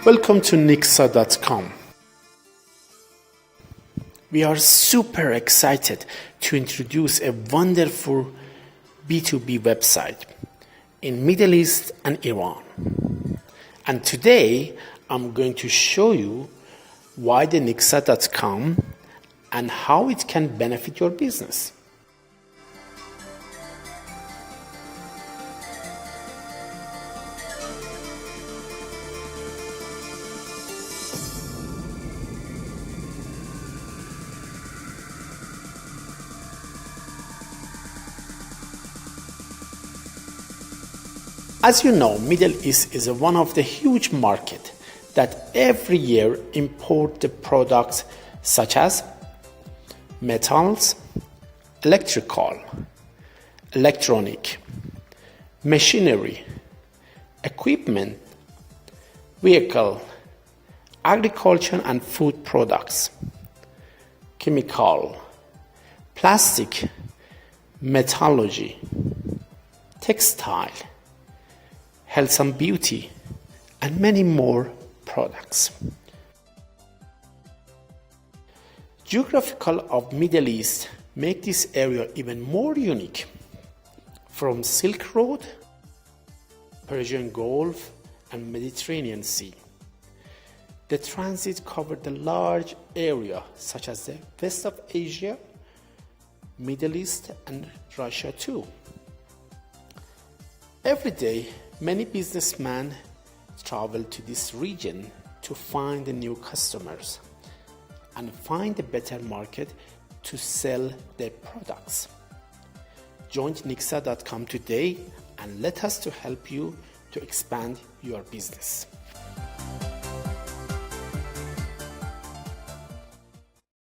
Welcome to Nixa.com. We are super excited to introduce a wonderful B2B website in Middle East and Iran. And today I'm going to show you why the Nixa.com and how it can benefit your business. As you know, Middle East is one of the huge market that every year import the products such as metals, electrical, electronic, machinery, equipment, vehicle, agriculture and food products, chemical, plastic, metallurgy, textile, health and beauty, and many more products. Geographical of Middle East make this area even more unique. From Silk Road, Persian Gulf, and Mediterranean Sea. The transit covered a large area such as the West of Asia, Middle East, and Russia too. Every day, many businessmen travel to this region to find new customers and find a better market to sell their products. Join Nixa.com today and let us to help you to expand your business.